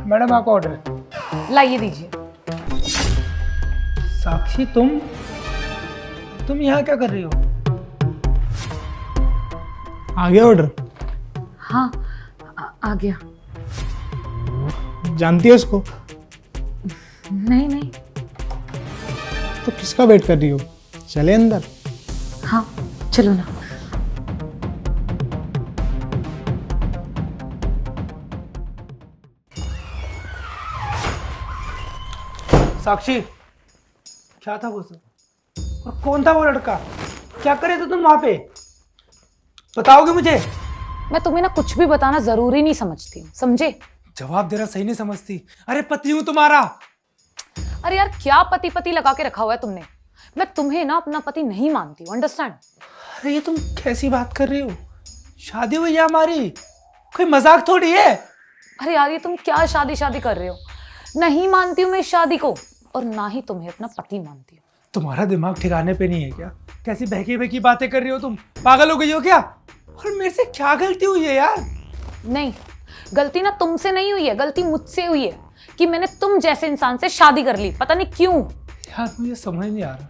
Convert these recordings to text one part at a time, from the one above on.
Madam आपका order. लाइए दीजिए। साक्षी तुम यहाँ क्या कर रही हो? आ गया ऑर्डर? हाँ आ गया। जानती है उसको? नहीं नहीं। तो किसका वेट कर रही हो? चले अंदर। हाँ चलो ना। साक्षी, क्या था वो सब? और कौन था वो लड़का? क्या करे थे तुम वहां पे? बताओगे मुझे? मैं तुम्हें ना कुछ भी बताना जरूरी नहीं समझती हूँ, समझे? जवाब देना सही नहीं समझती। अरे पति हूं तुम्हारा। अरे यार क्या पति पति लगा के रखा हुआ है तुमने। मैं तुम्हें ना अपना पति नहीं मानती हूँ, अंडरस्टैंड? अरे ये तुम कैसी बात कर रही हो? शादी हुई है हमारी, कोई मजाक थोड़ी है। अरे यार ये तुम क्या शादी शादी कर रहे हो। नहीं मानती हूँ मैं इस शादी को, और ना ही तुम्हें अपना पति मानती हूँ। तुम्हारा दिमाग ठिकाने पे नहीं है क्या? कैसी बहकी बहकी बातें कर रही हो तुम? पागल हो गई हो क्या? और मेरे से क्या गलती हुई है यार? नहीं, गलती ना तुमसे नहीं हुई है, गलती मुझसे हुई है कि मैंने तुम जैसे इंसान से शादी कर ली। पता नहीं क्यों। यार मुझे समझ नहीं आ रहा।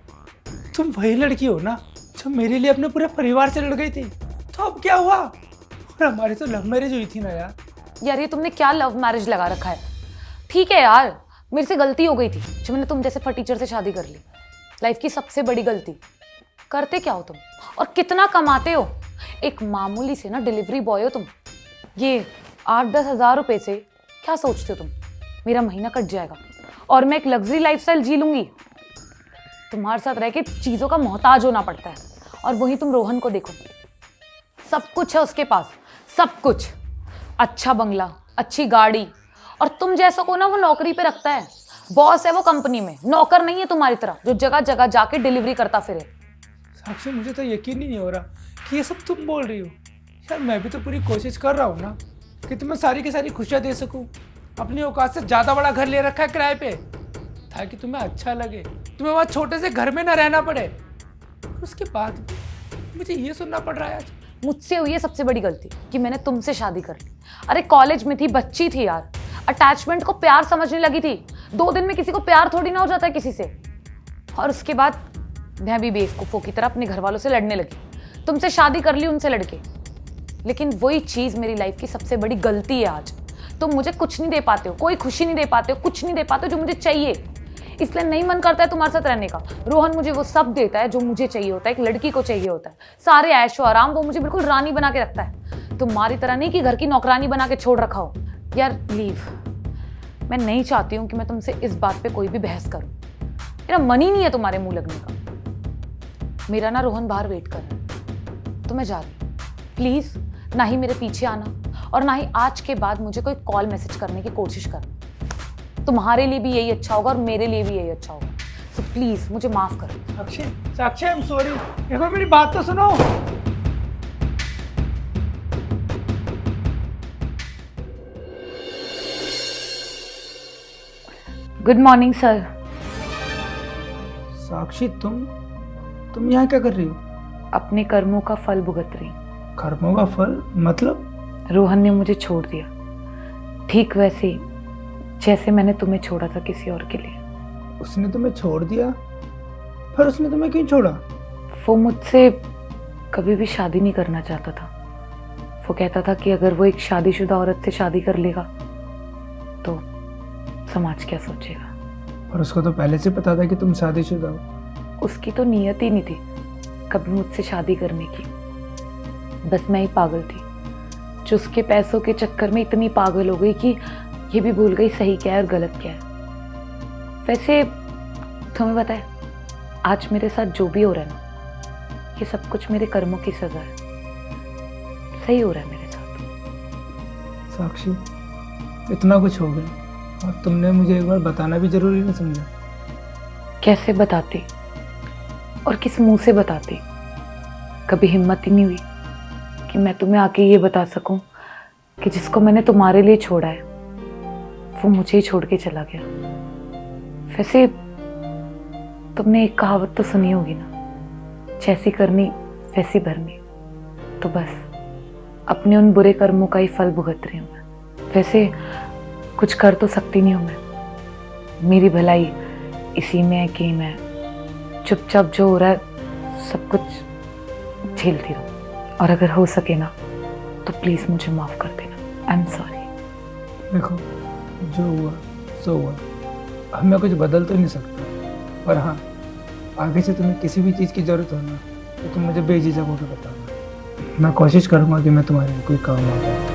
तुम वही लड़की हो ना जो मेरे लिए अपने पूरे परिवार से लड़ गई थी? तो अब क्या हुआ? और हमारी तो लव मैरिज हुई थी ना यार। यार ये तुमने क्या लव मैरिज लगा रखा है। ठीक है यार, मेरे से गलती हो गई थी जो मैंने तुम जैसे फटीचर से शादी कर ली। लाइफ की सबसे बड़ी गलती। करते क्या हो तुम और कितना कमाते हो? एक मामूली से ना डिलीवरी बॉय हो तुम। ये 8-10 हज़ार रुपए से क्या सोचते हो तुम? मेरा महीना कट जाएगा और मैं एक लग्जरी लाइफस्टाइल जी लूंगी। तुम्हारे साथ रह के चीज़ों का मोहताज होना पड़ता है। और वहीं तुम रोहन को देखो, सब कुछ है उसके पास, सब कुछ। अच्छा बंगला, अच्छी गाड़ी, और तुम जैसों को ना वो नौकरी पे रखता है। बॉस है वो कंपनी में, नौकर नहीं है तुम्हारी तरह जो जगह जगह जाके डिलीवरी करता फिरे। साक्षी मुझे तो यकीन ही नहीं हो रहा कि ये सब तुम बोल रही हो। यार मैं भी तो पूरी कोशिश कर रहा हूँ ना कि तुम्हें सारी की सारी खुशियाँ दे सकूँ। अपनी औकात से ज़्यादा बड़ा घर ले रखा है किराए पे, ताकि तुम्हें अच्छा लगे, तुम्हें वहाँ छोटे से घर में ना रहना पड़े। उसके बाद मुझे ये सुनना पड़ रहा है आज। मुझसे हुई है सबसे बड़ी गलती कि मैंने तुमसे शादी कर ली। अरे कॉलेज में थी, बच्ची थी यार, अटैचमेंट को प्यार समझने लगी थी। 2 दिन में किसी को प्यार थोड़ी ना हो जाता है किसी से। और उसके बाद मैं भी बेवकूफ़ों की तरह अपने घर वालों से लड़ने लगी। तुमसे शादी कर ली उनसे लड़के। लेकिन वही चीज़ मेरी लाइफ की सबसे बड़ी गलती है आज। तुम मुझे कुछ नहीं दे पाते हो, कोई खुशी नहीं दे पाते हो, कुछ नहीं दे पाते हो जो मुझे चाहिए। इसलिए नहीं मन करता है तुम्हारे साथ रहने का। रोहन मुझे वो सब देता है जो मुझे चाहिए होता है, एक लड़की को चाहिए होता है। सारे ऐशो आराम, वो मुझे बिल्कुल रानी बना के रखता है। तुम्हारी तरह नहीं कि घर की नौकरानी बना के छोड़ रखा हो। यार लीव। मैं नहीं चाहती हूँ कि मैं तुमसे इस बात पे कोई भी बहस करूँ। मेरा मन ही नहीं है तुम्हारे मुंह लगने का। मेरा ना रोहन बाहर वेट कर रहा है, तो मैं जा रही हूँ। प्लीज ना ही मेरे पीछे आना और ना ही आज के बाद मुझे कोई कॉल मैसेज करने की कोशिश करना। तुम्हारे लिए भी यही अच्छा होगा और मेरे लिए भी यही अच्छा होगा। सो प्लीज मुझे माफ करो। साक्षी, साक्षी आई एम सॉरी। एक बार मेरी बात तो सुनो। Good morning sir. साक्षी तुम यहाँ क्या कर रही हो? अपने कर्मों का फल भुगत रही। कर्मों का फल मतलब? रोहन ने मुझे छोड़ दिया, ठीक वैसे ही जैसे मैंने तुम्हें छोड़ा था किसी और के लिए। उसने तुम्हें छोड़ दिया? पर उसने तुम्हें क्यों छोड़ा? वो मुझसे कभी भी शादी नहीं करना चाहता था। वो कहता था कि अगर वो एक शादीशुदा औरत से शादी कर लेगा तो समाज क्या सोचेगा। और उसको तो पहले से पता था कि तुम शादीशुदा हो। उसकी तो नीयत ही नहीं थी कभी मुझसे शादी करने की। बस मैं ही पागल थी जो उसके पैसों के चक्कर में इतनी पागल हो गई कि ये भी भूल गई सही क्या है और गलत क्या है। वैसे तुम्हें पता है आज मेरे साथ जो भी हो रहा है ना, ये सब कुछ मेरे कर्मों की सजा है। सही हो रहा है मेरे साथ। साक्षी इतना कुछ हो गया और तुमने मुझे एक बार बताना भी जरूरी नहीं समझा? कैसे बताती और किस मुंह से बताती? कभी हिम्मत ही नहीं हुई कि मैं तुम्हें आके ये बता सकूं कि जिसको मैंने तुम्हारे लिए छोड़ा है वो मुझे ही छोड़ के चला गया। वैसे तुमने एक कहावत तो सुनी होगी ना, जैसी करनी वैसी भरनी। तो बस अपने उन बुरे कर्मों का ही फल भुगत रही हूँ मैं। वैसे कुछ कर तो सकती नहीं हूँ मैं। मेरी भलाई इसी में है कि मैं चुपचाप जो हो रहा है सब कुछ झेलती रहूँ। और अगर हो सके ना तो प्लीज़ मुझे माफ़ कर देना। I am sorry. देखो, जो हुआ सो हुआ, अब मैं कुछ बदल तो नहीं सकता। पर हाँ, आगे से तुम्हें किसी भी चीज़ की ज़रूरत हो ना तो तुम मुझे बेझिझक होकर बताना। मैं कोशिश करूँगा कि मैं तुम्हारे लिए कोई काम आ जाए।